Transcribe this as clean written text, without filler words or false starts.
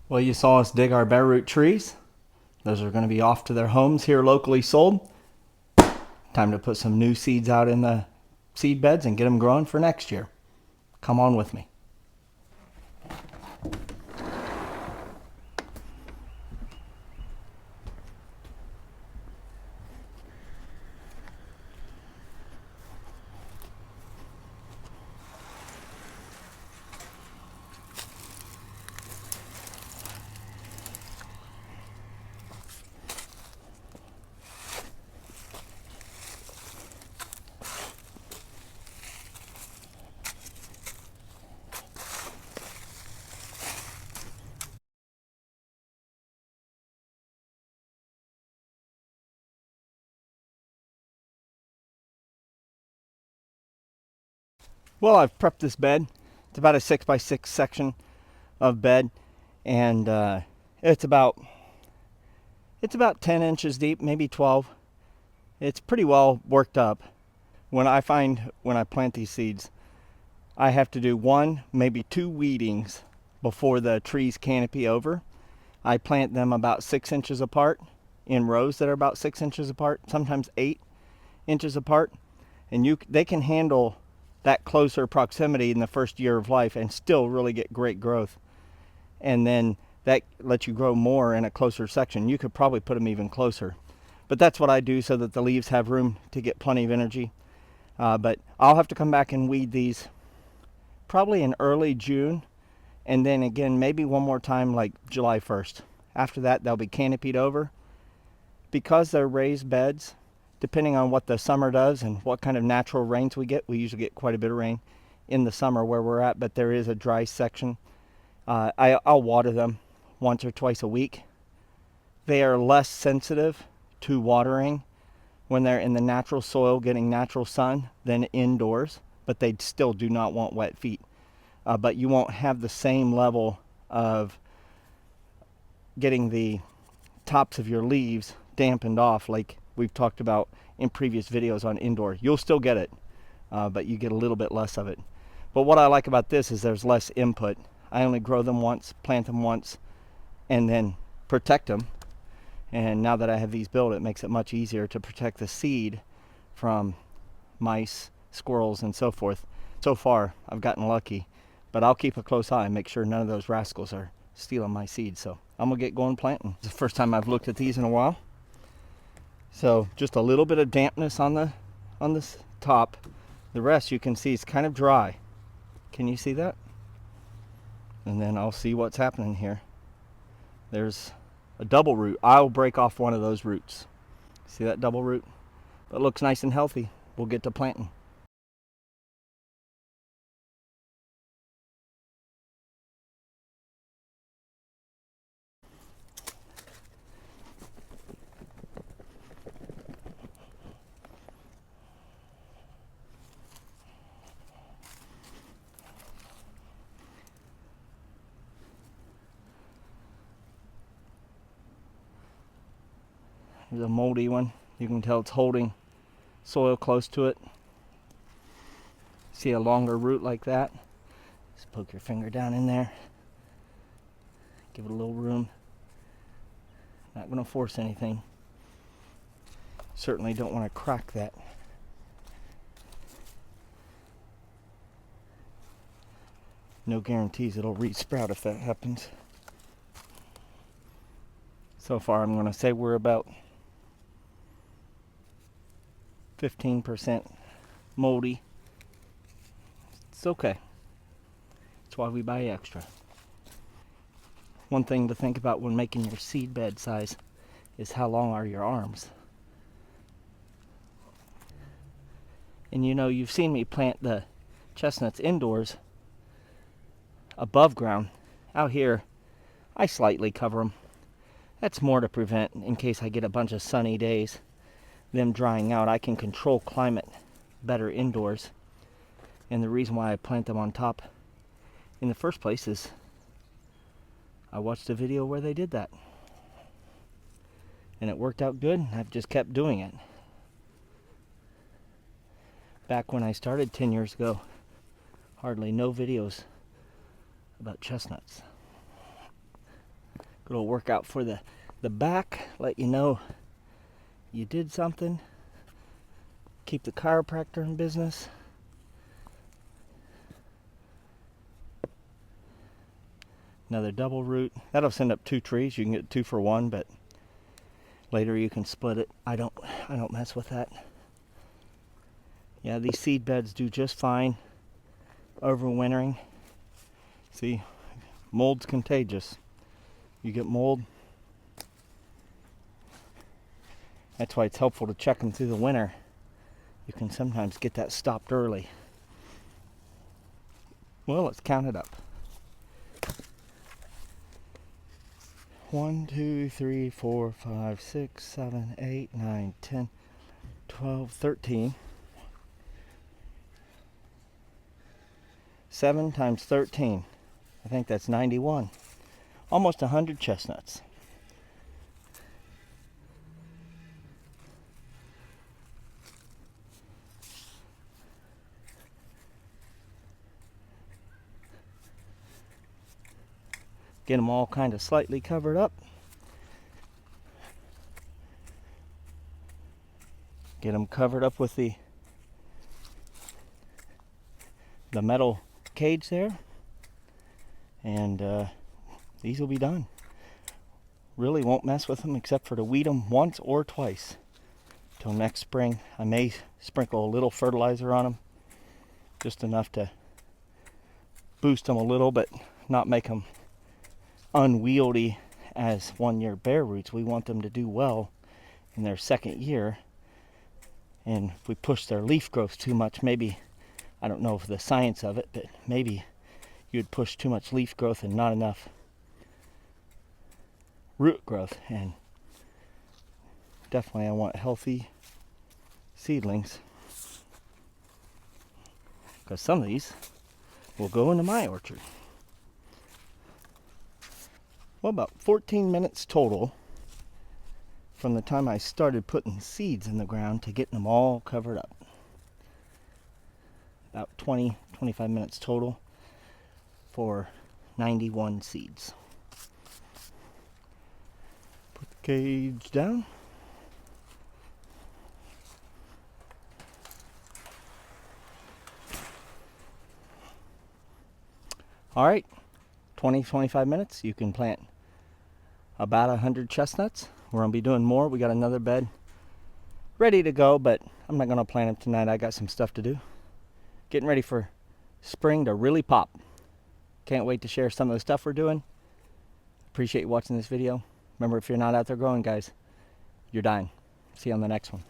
Well, you saw us dig our Bareroot trees. Those are going to be off to their homes here locally sold. Time to put some new seeds out in the seed beds and get them growing for next year. Come on with me. Well, I've prepped this bed. It's about a 6x6 section of bed, and it's about 10 inches deep, maybe 12. It's pretty well worked up. When I plant these seeds, I have to do one, maybe two weedings before the trees canopy over. I plant them about 6 inches apart in rows that are about 6 inches apart, sometimes 8 inches apart, and they can handle that closer proximity in the first year of life and still really get great growth. And then that lets you grow more in a closer section. You could probably put them even closer, but that's what I do so that the leaves have room to get plenty of energy. But I'll have to come back and weed these probably in early June, and then again maybe one more time like July 1st. After that, they'll be canopied over. Because they're raised beds, depending on what the summer does and what kind of natural rains we usually get quite a bit of rain in the summer where we're at, but there is a dry section. I'll water them once or twice a week. They are less sensitive to watering when they're in the natural soil getting natural sun than indoors, but they still do not want wet feet. But you won't have the same level of getting the tops of your leaves dampened off like we've talked about in previous videos on indoor. You'll still get it, but you get a little bit less of it. But what I like about this is there's less input. I only grow them once, plant them once, and then protect them. And now that I have these built, it makes it much easier to protect the seed from mice, squirrels, and so forth. So far, I've gotten lucky, but I'll keep a close eye and make sure none of those rascals are stealing my seed. So I'm gonna get going planting. It's the first time I've looked at these in a while. So just a little bit of dampness on this top. The rest you can see is kind of dry. Can you see that? And then I'll see what's happening here. There's a double root. I'll break off one of those roots. See that double root? It looks nice and healthy. We'll get to planting. Here's a moldy one. You can tell it's holding soil close to it. See a longer root like that? Just poke your finger down in there. Give it a little room. Not going to force anything. Certainly don't want to crack that. No guarantees it'll re-sprout if that happens. So far I'm going to say we're about 15% moldy. It's okay. That's why we buy extra. One thing to think about when making your seed bed size is how long are your arms. And you know, you've seen me plant the chestnuts indoors above ground. Out here, I slightly cover them. That's more to prevent in case I get a bunch of sunny days, them drying out. I can control climate better indoors. And the reason why I plant them on top in the first place is I watched a video where they did that. And it worked out good. I've just kept doing it. Back when I started 10 years ago, hardly no videos about chestnuts. Good little workout for the back. Let you know you did something. Keep the chiropractor in business. Another double root. That'll send up 2 trees. You can get 2 for 1, but later you can split it. I don't mess with that. Yeah, these seed beds do just fine overwintering. See, mold's contagious. You get mold. That's why it's helpful to check them through the winter. You can sometimes get that stopped early. Well, let's count it up. 1, 2, 3, 4, 5, 6, 7, 8, 9, 10, 12, 13. 7 times 13. I think that's 91. Almost 100 chestnuts. Get them all kind of slightly covered up. Get them covered up with the metal cage there. And these will be done. Really won't mess with them except for to weed them once or twice. Till next spring, I may sprinkle a little fertilizer on them. Just enough to boost them a little, but not make them unwieldy as 1-year Bareroots. We want them to do well in their 2nd year. And if we push their leaf growth too much, maybe, I don't know the science of it, but maybe you'd push too much leaf growth and not enough root growth. And definitely I want healthy seedlings, because some of these will go into my orchard. Well, about 14 minutes total from the time I started putting seeds in the ground to getting them all covered up. About 20-25 minutes total for 91 seeds. Put the cage down. All right, 20-25 minutes, you can plant about 100 chestnuts. We're gonna be doing more. We got another bed ready to go, but I'm not gonna plant them tonight. I got some stuff to do. Getting ready for spring to really pop. Can't wait to share some of the stuff we're doing. Appreciate you watching this video. Remember, if you're not out there growing, guys, you're dying. See you on the next one.